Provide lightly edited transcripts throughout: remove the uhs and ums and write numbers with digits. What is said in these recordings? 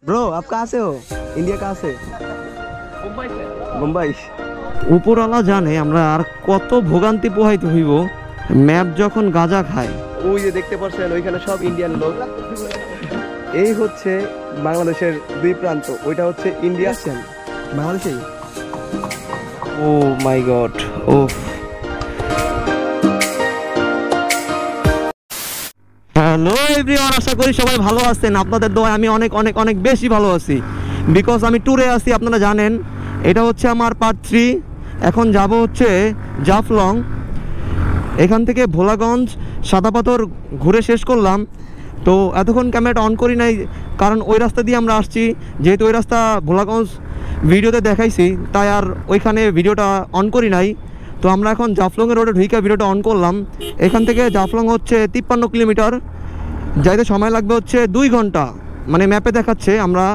Bro आप कहाँ से हो? इंडिया कहाँ से? मुंबई। উপরওয়ালা জানে আমরা আর কত ভোগান্তি পোহাইতে হইব ম্যাপ যখন গাঁজা খায়। ওই যে দেখতে পাচ্ছেন ওইখানে সব ইন্ডিয়ান লোক। এই হচ্ছে বাংলাদেশের দুই প্রান্ত, ওইটা হচ্ছে ইন্ডিয়া বাংলাদেশে। ও মাই গড। ও হ্যালো এভরিওয়ান, আশা করি সবাই ভালো আছেন। আপনাদের দোয়ায় আমি অনেক অনেক অনেক বেশি ভালো আছি, বিকজ আমি ট্যুরে আছি। আপনারা জানেন এটা হচ্ছে আমার পার্ট 3। এখন যাব হচ্ছে জাফলং। এখান থেকে ভোলাগঞ্জ, সাদাপাথর ঘুরে শেষ করলাম। তো এতক্ষণ ক্যামেরাটা অন করি নাই, কারণ ওই রাস্তা দিয়ে আমরা আসছি। যেহেতু ওই রাস্তা ভোলাগঞ্জ ভিডিওতে দেখাইছি, তাই আর ওইখানে ভিডিওটা অন করি নাই। তো আমরা এখন জাফলংয়ের রোডে ঢুকে ভিডিওটা অন করলাম। এখান থেকে জাফলং হচ্ছে 53 কিলোমিটার, যাইতে সময় লাগবে হচ্ছে 2 ঘন্টা। মানে ম্যাপে দেখাচ্ছে, আমরা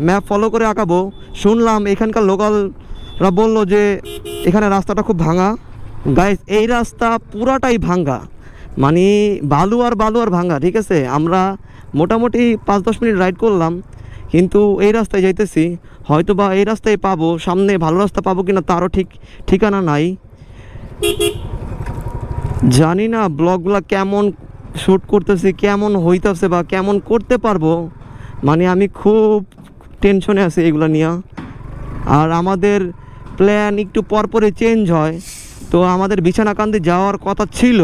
ম্যাপ ফলো করে আঁকাবো। শুনলাম এখানকার লোকালরা বললো যে এখানে রাস্তাটা খুব ভাঙা। গাইস, এই রাস্তা পুরাটাই ভাঙ্গা, মানে বালু আর ভাঙ্গা। ঠিক আছে, আমরা মোটামুটি 5-10 মিনিট রাইড করলাম, কিন্তু এই রাস্তায় যাইতেছি। হয়তো বা এই রাস্তায় পাবো, সামনে ভালো রাস্তা পাবো কিনা তারও ঠিকানা নাই। জানি না ব্লগগুলো কেমন শ্যুট করতেছি, কেমন হইতেছে বা কেমন করতে পারবো। মানে আমি খুব টেনশনে আছি এগুলো নিয়ে। আর আমাদের প্ল্যান একটু পরপরই চেঞ্জ হয়। তো আমাদের বিছানাকান্দি যাওয়ার কথা ছিল,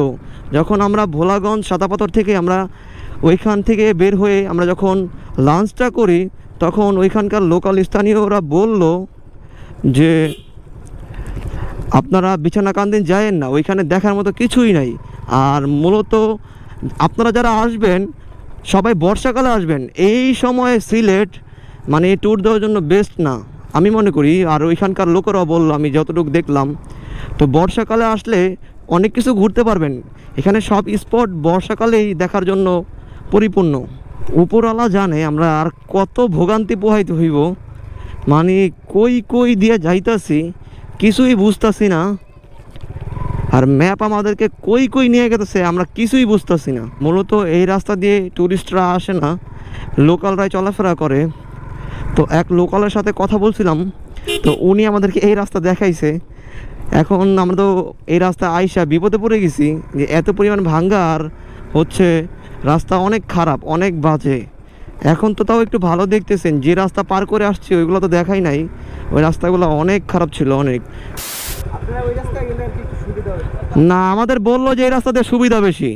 যখন আমরা ভোলাগঞ্জ সাদাপাথর থেকে আমরা ওইখান থেকে বের হয়ে আমরা যখন লাঞ্চটা করি, তখন ওইখানকার লোকাল স্থানীয়রা বলল যে আপনারা বিছানাকান্দি যায়েন না, ওইখানে দেখার মতো কিছুই নাই। আর মূলত আপনারা যারা আসবেন সবাই বর্ষাকালে আসবেন। এই সময়ে সিলেট মানে ট্যুর দেওয়ার জন্য বেস্ট না আমি মনে করি। আর ওইখানকার লোকেরাও বললো, আমি যতটুকু দেখলাম। তো বর্ষাকালে আসলে অনেক কিছু ঘুরতে পারবেন। এখানে সব স্পট বর্ষাকালেই দেখার জন্য পরিপূর্ণ। উপরওয়ালা জানে আমরা আর কত ভোগান্তি পোহাইতে হইব। মানে কই দিয়ে যাইতাছি কিছুই বুঝতেছি না। আর ম্যাপ আমাদেরকে কই নিয়ে গেছে আমরা কিছুই বুঝতেছি না। মূলত এই রাস্তা দিয়ে ট্যুরিস্টরা আসে না, লোকালরাই চলাফেরা করে। তো এক লোকালের সাথে কথা বলছিলাম, তো উনি আমাদেরকে এই রাস্তা দেখাইছে। এখন আমরা তো এই রাস্তা আইসা বিপদে পড়ে গেছি, যে এত পরিমাণ ভাঙ্গা আর হচ্ছে রাস্তা অনেক খারাপ, অনেক বাজে। এখন তো তাও একটু ভালো দেখতেছেন, যে রাস্তা পার করে আসছি ওইগুলো তো দেখাই নাই। ওই রাস্তাগুলো অনেক খারাপ ছিল, অনেক। না, আমাদের বললো যে এই রাস্তাতে সুবিধা বেশি।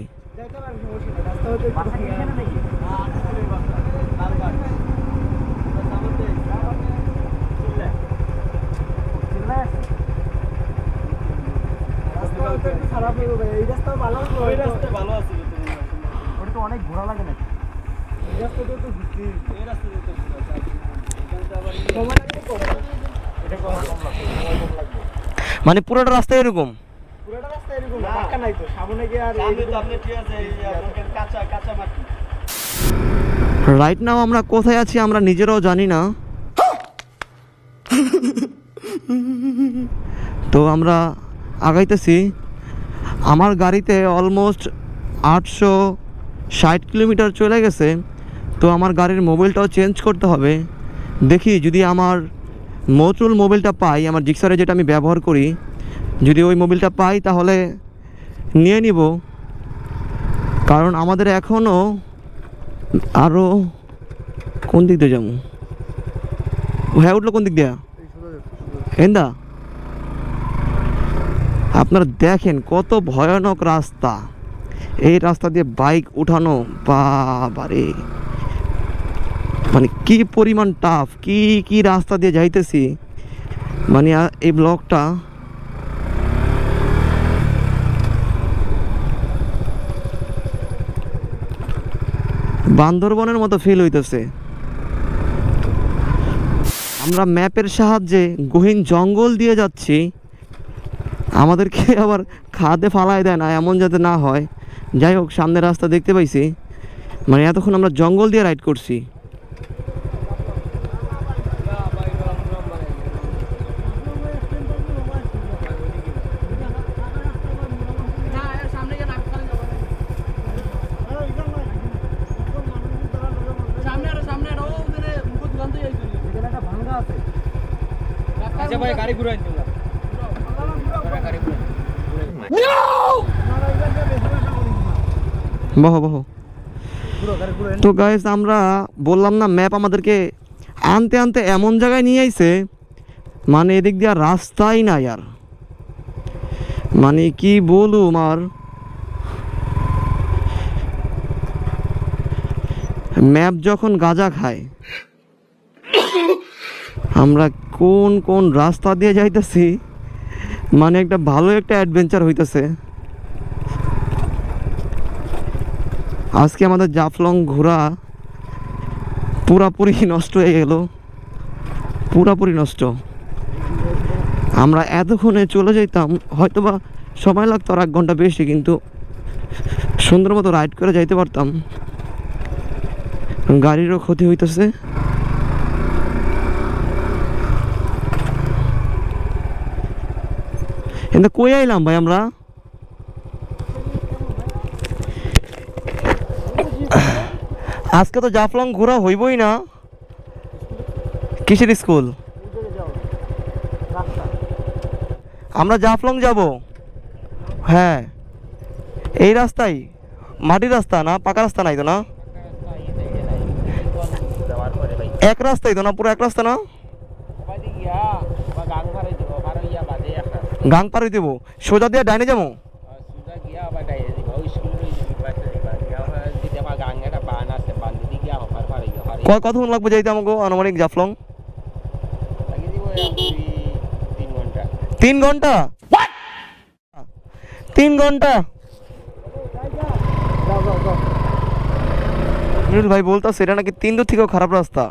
মানে পুরোটা রাস্তা এরকম। রাইট নাও আমরা কোথায় আছি আমরা নিজেরাও জানি না। তো আমরা আগাইতেছি। আমার গাড়িতে অলমোস্ট 860 কিলোমিটার চলে গেছে। তো আমার গাড়ির মোবাইলটাও চেঞ্জ করতে হবে। দেখি যদি আমার মোটরোল মোবাইলটা পাই, আমার জিক্সারে যেটা আমি ব্যবহার করি, যদি ওই মোবাইলটা পাই তাহলে নিয়ে নিব। কারণ আমাদের এখনও আরও কোন দিক দিয়ে যাবো? হ্যাঁ, উঠলো কোন দিক দিয়ে? এন্দা আপনারা দেখেন কত ভয়ানক রাস্তা। এই রাস্তা দিয়ে বাইক উঠানো বাবারে, মানে কি পরিমাণ টাফ, কি রাস্তা দিয়ে যাইতেছি। মানে এই ব্লগটা বান্দরবনের মতো ফিল হইতেছে। আমরা ম্যাপের সাহায্যে গহীন জঙ্গল দিয়ে যাচ্ছি। আমাদেরকে আবার খাদে ফালায় দেয় না, এমন যাতে না হয়। যাই হোক, সামনের রাস্তা দেখতে পাইছি। মানে এতক্ষণ আমরা জঙ্গল দিয়ে রাইড করছি। আচ্ছা ভাই গাড়ি ঘুরাই দিলাম গাড়ি ঘুরাই বহ বহ। তো গাইস আমরা বললাম না ম্যাপ আমাদেরকে আনতে আনতে এমন জায়গায় নিয়ে আইছে, মানে এদিক দিয়ে আর রাস্তাই নাই আর, মানে কি বলুম আর। ম্যাপ যখন গাঁজা খায়, আমরা কোন কোন রাস্তা দিয়ে যাইতেছি, মানে একটা ভালো একটা অ্যাডভেঞ্চার হইতেছে। আজকে আমাদের জাফলং ঘোরা পুরাপুরি নষ্ট হয়ে গেল, পুরাপুরি নষ্ট। আমরা এতক্ষণে চলে যেতাম, হয়তোবা সময় লাগতো আর 1 ঘন্টা বেশি, কিন্তু সুন্দর মতো রাইড করে যাইতে পারতাম। গাড়িরও ক্ষতি হইতেছে। কিন্তু কই আইলাম ভাই আমরা? আজকে তো জাফলং ঘোরা হইবই না। কিসের স্কুল? আমরা জাফলং যাব। হ্যাঁ, এই রাস্তায় মাটির রাস্তা না, পাকা রাস্তা নাই তো না? এক রাস্তাই তো না, পুরো এক রাস্তা না? গাং পার হইতে সোজা দিয়ে ডাইনে যাবো। কতক্ষণ লাগবে যাইতে আমাকে আনুমানিক জাফলং? 3 ঘন্টা? 3 ঘন্টা? ভাই বলতো সেটা নাকি 3 দূর থেকেও খারাপ রাস্তা।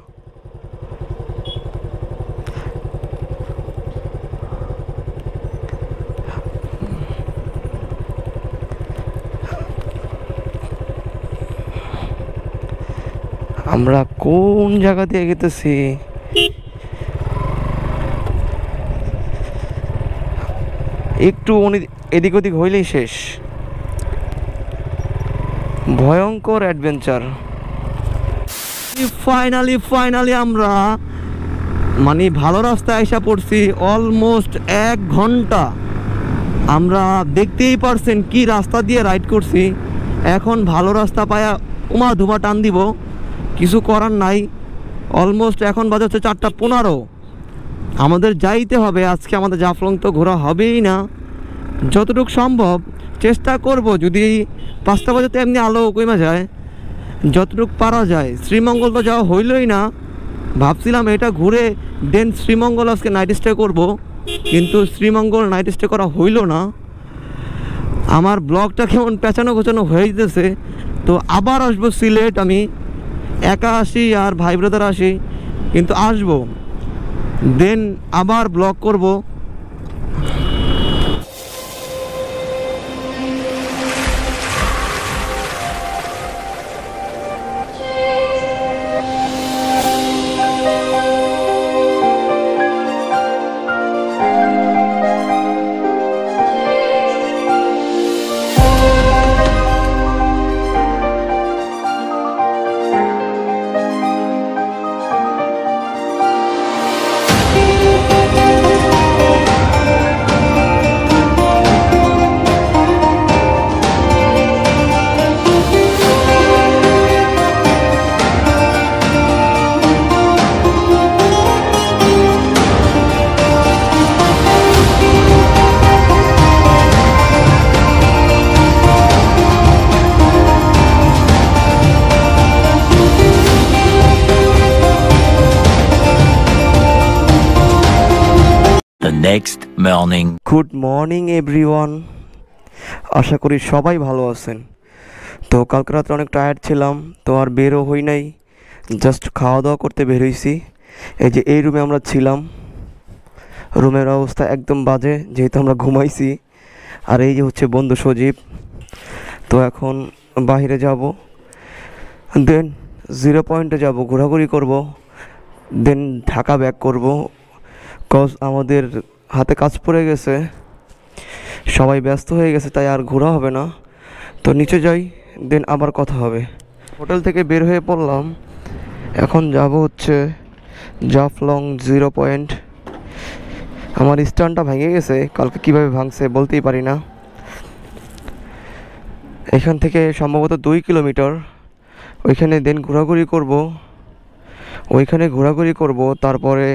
আমরা কোন জায়গা দিয়ে গেতেছি? একটু এদিক ওদিক হইলেই শেষ। ভয়ঙ্কর অ্যাডভেঞ্চার। ফাইনালি আমরা মানে ভালো রাস্তায় এসে পড়ছি। অলমোস্ট 1 ঘন্টা আমরা দেখতেই পারছেন কি রাস্তা দিয়ে রাইড করছি। এখন ভালো রাস্তা পায়া উমা ধুমা টান দিব, কিছু করার নাই। অলমোস্ট এখন বাজে হচ্ছে 4:15। আমাদের যাইতে হবে। আজকে আমাদের জাফলং তো ঘোরা হবেই না। যতটুকু সম্ভব চেষ্টা করব, যদি 5টা বাজে তো এমনি আলো কমে যায়, যতটুকু পারা যায়। শ্রীমঙ্গল তো যাওয়া হইলই না। ভাবছিলাম এটা ঘুরে দেন শ্রীমঙ্গল আজকে নাইট স্টে করব, কিন্তু শ্রীমঙ্গল নাইট স্টে করা হইল না। আমার ব্লগটা কেমন পেঁচানো গোছানো হয়ে যেতেছে। তো আবার আসবো সিলেট। আমি একা আসি আর ভাই ব্রাদার আসি, কিন্তু আসবো, দেন আবার ব্লগ করব। Next morning. Good morning everyone. আশা করি সবাই ভালো আছেন। তো কালকে রাত্রে অনেক টায়ার্ড ছিলাম, তো আর বেরও হই নাই, জাস্ট খাওয়া দাওয়া করতে বের হইছি। এই যে এই রুমে আমরা ছিলাম, রুমের অবস্থা একদম বাজে যেহেতু আমরা ঘুমাইছি। আর এই যে হচ্ছে বন্ধু সজীব। তো এখন বাইরে যাব, দেন 0 পয়েন্টে যাব, ঘোরাঘুরি করব, দেন ঢাকা ব্যাক করব। কজ আমাদের হাতে কাজ পড়ে গেছে, সবাই ব্যস্ত হয়ে গেছে, তাই আর ঘোরা হবে না। তো নিচে যাই, দেন আবার কথা হবে। হোটেল থেকে বের হয়ে পড়লাম, এখন যাব হচ্ছে জাফলং 0 পয়েন্ট। আমার স্ট্যান্ডটা ভেঙে গেছে, কালকে কিভাবে ভাঙছে বলতেই পারি না। এখান থেকে সম্ভবত 2 কিলোমিটার, ওইখানে দেন ঘোরাঘুরি করব, তারপরে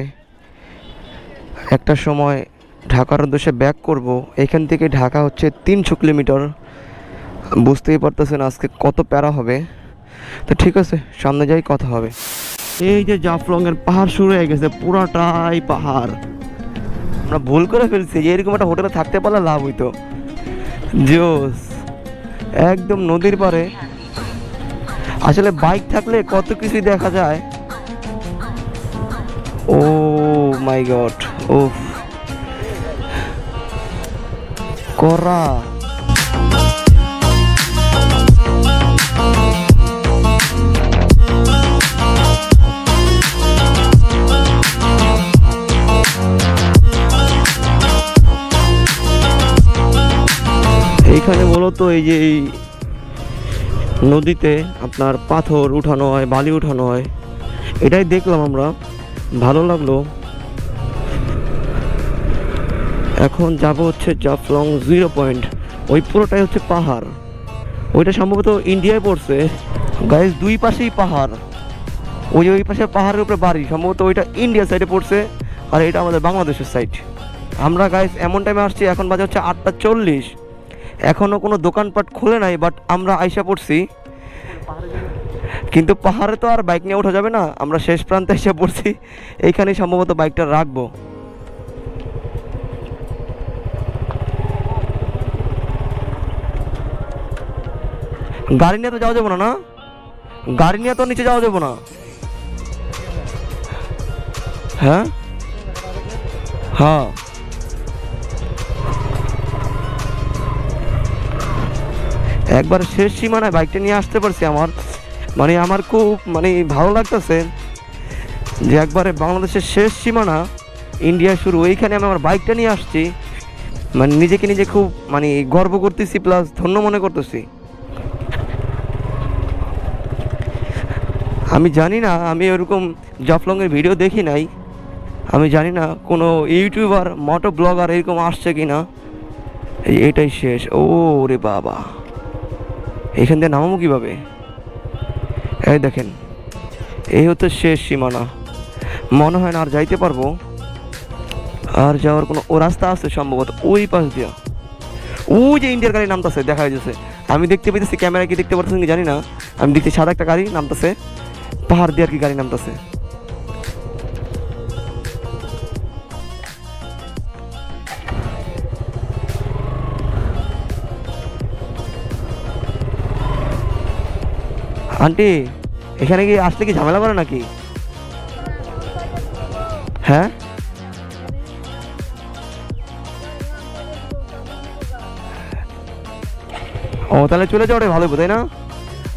একটা সময় ঢাকার উদ্দেশ্যে ব্যাক করব। এখান থেকে ঢাকা হচ্ছে 300 কিলোমিটার। বুঝতেই পারতেছেন আজকে কত প্যারা হবে। তো ঠিক আছে, সামনে যাই, কথা হবে। এই যে জাফলংয়ের পাহাড় শুরু হয়ে গেছে, পুরাটাই পাহাড়। আমরা ভুল করে ফেলছি, এরকম একটা হোটেলে থাকতে পারলে লাভ হইতো। জোস, একদম নদীর পাড়ে। আসলে বাইক থাকলে কত কিছুই দেখা যায়। ও মাই গড, ও করা। এইখানে মূলত এই যে এই নদীতে আপনার পাথর উঠানো হয়, বালি উঠানো হয়, এটাই দেখলাম আমরা, ভালো লাগলো। এখন যাব হচ্ছে জাফলং 0 পয়েন্ট। ওই পুরোটাই হচ্ছে পাহাড়, ওইটা সম্ভবত ইন্ডিয়ায় পড়ছে গাইস। দুই পাশেই পাহাড়, ওই পাশে পাহাড়ের উপরে বাড়ি, সম্ভবত ওইটা ইন্ডিয়া সাইডে পড়ছে, আর এটা আমাদের বাংলাদেশের সাইড। আমরা গাইস এমন টাইমে আসছি, এখন বাজে হচ্ছে 8:40। এখনও কোনো দোকানপাট খুলে নাই, বাট আমরা আইসা পড়ছি। কিন্তু পাহাড়ে তো আর বাইক নিয়ে ওঠা যাবে না, আমরা শেষ প্রান্তে এসে পড়ছি। এইখানেই সম্ভবত বাইকটা রাখবো। গাড়ি নিয়ে তো যাওয়া যাবো না, না গাড়ি নিয়ে তো নিচে যাওয়া যাবো না। হ্যাঁ হ্যাঁ, একবার শেষ সীমানায় বাইকটা নিয়ে আসতে পারছি। আমার খুব ভালো লাগতেছে যে একবারে বাংলাদেশের শেষ সীমানা, ইন্ডিয়া শুরু, ওইখানে আমি আমার বাইকটা নিয়ে আসছি। নিজেকে নিজে খুব গর্ব করতেছি, প্লাস ধন্য মনে করতেছি। আমি জানি না, আমি ওরকম জাফলংয়ের ভিডিও দেখি নাই, আমি জানি না কোনো ইউটিউবার, মোটো ব্লগার এরকম আসছে কি না। এটাই শেষ। ও রে বাবা, এখান থেকে নামাবো কীভাবে? এই দেখেন, এই হচ্ছে শেষ সীমানা। মনে হয় না আর যাইতে পারবো, আর যাওয়ার কোনো রাস্তা আছে সম্ভবত ওই পাশ দিয়া। ওই যে ইন্ডিয়ার গাড়ি নামতেছে, দেখা যাচ্ছে। আমি দেখতে পেতেছি, ক্যামেরা কি দেখতে পাচ্ছেন কি জানি না, আমি দেখছি সাদা একটা গাড়ি নামতেছে, পাহাড় দিয়ে আর কি গাড়ি নামতেছে। আন্টি, এখানে কি আসলে কি ঝামেলা করে নাকি? হ্যাঁ, ও তাহলে চলে যাও, ওটাই ভালো, তাই না?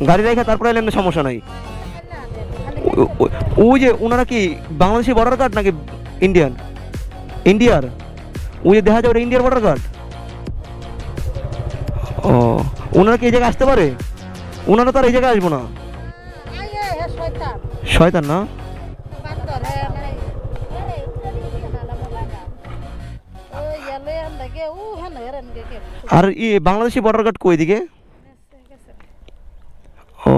গাড়ি রেখে তারপরে এলে সমস্যা নাই। ওই যে ওনারা কি বাংলাদেশি বর্ডার গার্ড নাকি ইন্ডিয়ার? ওই যে দেখা যায় ওটা ইন্ডিয়ার বর্ডার গার্ড। ও, ওনারা কি এই জায়গায় আসতে পারে? ওনারা তো আর এই জায়গায় আসবো না। শয়তান না? আর বাংলাদেশি বর্ডার গার্ড কই দিকে? ও,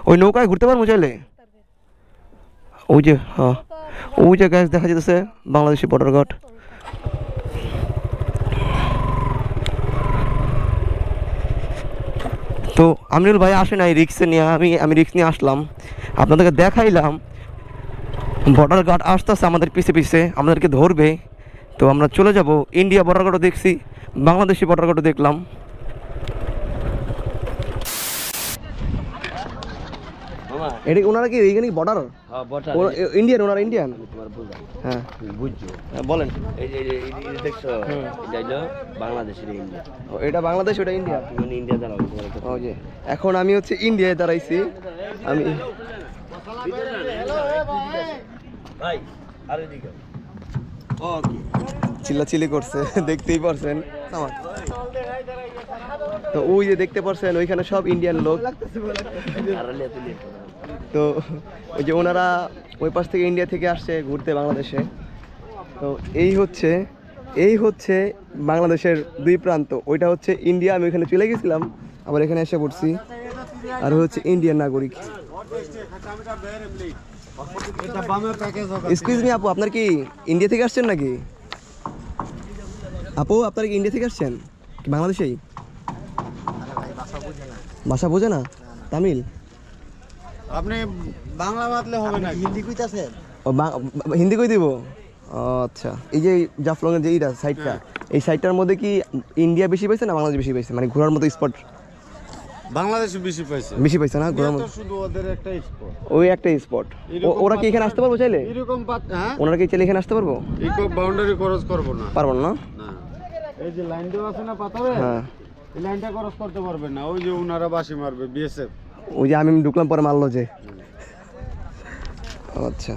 ওই নৌকায় ঘুরতে পারবো চাইলে? ওই যে, হ্যাঁ, ওই যে গ্যাস দেখা যেতেছে বাংলাদেশি বর্ডার গার্ড। তো আমিনুল ভাই আসে নাই রিক্সে নিয়ে, আমি রিক্স নিয়ে আসলাম, আপনাদেরকে দেখাইলাম। বর্ডার গার্ড আসতেছে আমাদের পিছে পিছে, আমাদেরকে ধরবে। তো আমরা চলে যাব। ইন্ডিয়া বর্ডার গার্ডও দেখছি, বাংলাদেশি বর্ডার গার্ডও দেখলাম। এটা ওনারা কি এইখানে বর্ডার? হ্যাঁ, বর্ডার ইন্ডিয়ান, ওনারা ইন্ডিয়ান। তোমার বুঝা, হ্যাঁ বুঝছো? বলেন। এই যে দেখছো, এটা হলো বাংলাদেশের ইন্ডিয়া। এটা বাংলাদেশ, ওটা ইন্ডিয়া। তুমি ইন্ডিয়া দাঁড়াও। ওই যে এখন আমি হচ্ছে ইন্ডিয়ায় দাঁড়াইছি। আমি ভাই আর এদিকে চিল্লাচিল্লি করছে, দেখতেই পারছেন। তো ওই যে দেখতে পারছেন, ওইখানে সব ইন্ডিয়ান লোক। তো ওই যে ওনারা ওই পাশ থেকে ইন্ডিয়া থেকে আসছে ঘুরতে বাংলাদেশে। তো এই হচ্ছে বাংলাদেশের দুই প্রান্ত, ওইটা হচ্ছে ইন্ডিয়া, আমি ওইখানে চলে গেছিলাম আবার এখানে এসে পড়ছি, আর হচ্ছে ইন্ডিয়ান নাগরিক। এক্সকিউজ মি আপু, আপনার কি ইন্ডিয়া থেকে আসছেন নাকি? আপু আপনারা কি ইন্ডিয়া থেকে আসছেন, কি বাংলাদেশেই? ভাষা বোঝে না, তামিল? আপনি বাংলা বাদলে হবে না, হিন্দি কইতাছেন? ও হিন্দি কই দিব? আচ্ছা, এই যে জাফলং এর যে এইটা সাইডটা, এই সাইডটার মধ্যে কি ইন্ডিয়া বেশি পাইছে না বাংলাদেশ বেশি পাইছে, মানে ঘোরার মতো স্পট? বাংলাদেশে বেশি পাইছে না ঘোরার মতো? শুধু ওদের একটা স্পট, ওই একটাই স্পট। ওরা কি এখানে আসতে পারবো চাইলে? এরকম হ্যাঁ, ওনারা কি চাইলে এখানে আসতে পারবো? ইকো বাউন্ডারি ক্রস করব না, পারবো না? না। এই যে লাইন দেওয়া আছে না পাথরে, হ্যাঁ, এই লাইনটা ক্রস করতে পারবেন না। ওই যে ওনারা বাসি মারবে, বিএসএফ। ওই যে আমি ঢুকলাম পরে মারলো যে। আচ্ছা,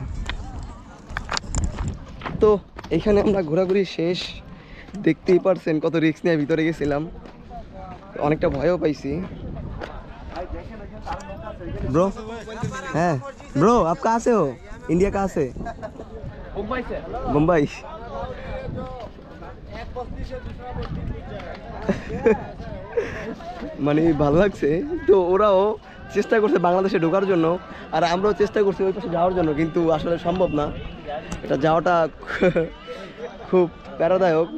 তো এখানে আমরা ঘোরাঘুরি শেষ, দেখতেই পারছেন কত রিস্ক নিয়ে ভিতরে গেছিলাম, অনেকটা ভয়ও পাইছি। ब्रो है ब्रो, आप कहाँ से हो? इंडिया कहाँ से? मुंबई से। मुंबई। মানে ভালো লাগছে। তো ওরাও চেষ্টা করছে বাংলাদেশে ঢোকার জন্য, আর আমরাও চেষ্টা করছি ওই পাশে যাওয়ার জন্য, কিন্তু আসলে সম্ভব না, এটা যাওয়াটা খুব প্যারাদায়ক।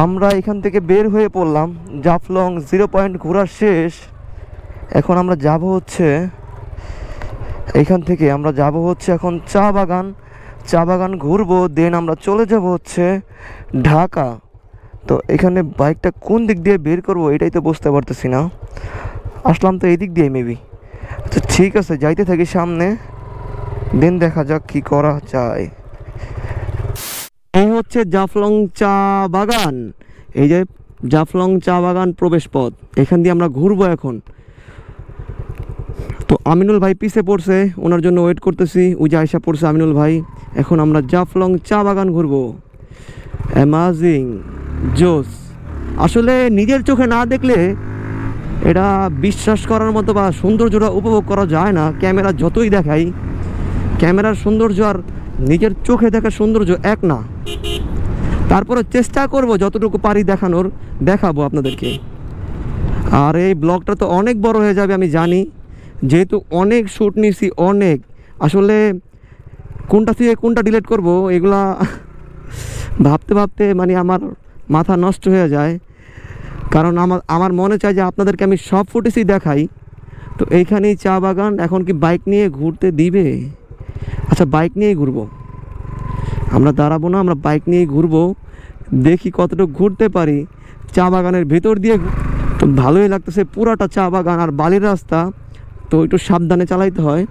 আমরা এখান থেকে বের হয়ে পড়লাম, জাফলং 0 পয়েন্ট ঘোরা শেষ। এখন আমরা যাব হচ্ছে এখান থেকে আমরা যাব হচ্ছে এখন চা বাগান ঘুরবো, দেন আমরা চলে যাব হচ্ছে ঢাকা। তো এখানে বাইকটা কোন দিক দিয়ে বের করব এটাই তো বুঝতে পারতেছি না, আসলাম তো এই দিক দিয়ে মেবি। তো ঠিক আছে, যাইতে থাকি সামনে, দেন দেখা যাক কি করা যায়। এই হচ্ছে জাফলং চা বাগান, এই যে জাফলং চা বাগান প্রবেশ পথ, এখান দিয়ে আমরা ঘুরবো এখন। তো আমিনুল ভাই পিছে পড়ছে, ওনার জন্য ওয়েট করতেছি, ওই যে আয়সা পড়ছে আমিনুল ভাই। এখন আমরা জাফলং চা বাগান ঘুরবো, অ্যামাজিং, জোস। আসলে নিজের চোখে না দেখলে এটা বিশ্বাস করার মতো বা সৌন্দর্যটা উপভোগ করা যায় না। ক্যামেরা যতই দেখাই, ক্যামেরার সৌন্দর্য আর নিজের চোখে দেখার সৌন্দর্য এক না। তারপরে চেষ্টা করব যতটুকু পারি দেখাবো আপনাদেরকে। আর এই ব্লগটা তো অনেক বড় হয়ে যাবে আমি জানি, যেহেতু অনেক শ্যুট নিয়েছি, অনেক। আসলে কোনটা থেকে কোনটা ডিলিট করব এগুলা ভাবতে মানে আমার মাথা নষ্ট হয়ে যায়, কারণ আমার মনে চায় যে আপনাদেরকে আমি সব ফুটেজই দেখাই। তো এইখানেই চা বাগান। এখন কি বাইক নিয়ে ঘুরতে দিবে? আচ্ছা, বাইক নিয়েই ঘুরবো, আমরা দাঁড়াবো না, আমরা বাইক নিয়েই ঘুরবো, দেখি কতটুকু ঘুরতে পারি চা বাগানের ভেতর দিয়ে। তো ভালোই লাগতেছে, পুরাটা চা বাগান আর বালির রাস্তা, তো একটু সাবধানে চালাইতে হয়।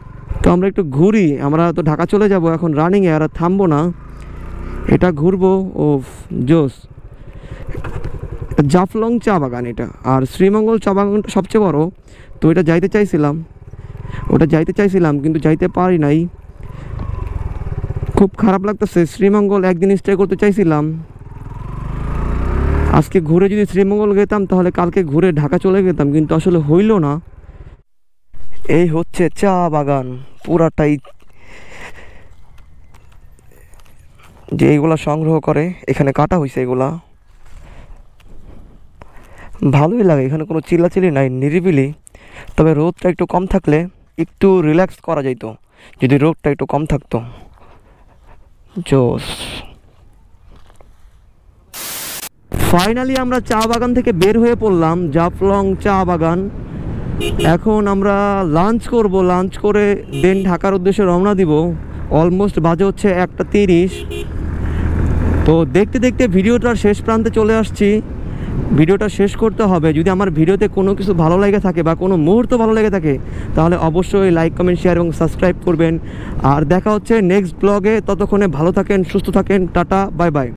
তো আমরা একটু ঘুরি, আমরা তো ঢাকা চলে যাব এখন রানিংয়ে, আর থামবো না, এটা ঘুরবো। ও জোস, জাফলং চা বাগান এটা। আর শ্রীমঙ্গল চা বাগানটা সবচেয়ে বড়, তো এটা যাইতে চাইছিলাম কিন্তু যাইতে পারি নাই, খুব খারাপ লাগতেছে। শ্রীমঙ্গল একদিন স্টে করতে চাইছিলাম, আজকে ঘুরে যদি শ্রীমঙ্গল যেতাম তাহলে কালকে ঘুরে ঢাকা চলে যেতাম, কিন্তু আসলে হইল না। এই হচ্ছে চা বাগান পুরাটাই, যে এইগুলা সংগ্রহ করে, এখানে কাটা হয়েছে এগুলা। ভালোই লাগে, এখানে কোনো চিল্লাচিল্লি নাই, নিরিবিলি। তবে রোদটা একটু কম থাকলে একটু রিল্যাক্স করা যেত, যদি রোদটা একটু কম থাকতো। জোস। ফাইনালি আমরা চা বাগান থেকে বের হয়ে পড়লাম, জাফলং চা বাগান। এখন আমরা লাঞ্চ করব, লাঞ্চ করে দেন ঢাকার উদ্দেশ্যে রওনা দিব। অলমোস্ট বাজে হচ্ছে 1:30। তো দেখতে দেখতে ভিডিওটার শেষ প্রান্তে চলে আসছি। ভিডিওটা শেষ করতে হবে। যদি আমার ভিডিওতে কোনো কিছু ভালো লেগে থাকে বা কোনো মুহূর্ত ভালো লেগে থাকে, তাহলে অবশ্যই লাইক, কমেন্ট, শেয়ার এবং সাবস্ক্রাইব করবেন। আর দেখা হচ্ছে নেক্সট ব্লগে। ততক্ষণে ভালো থাকেন, সুস্থ থাকেন। Tata, bye bye.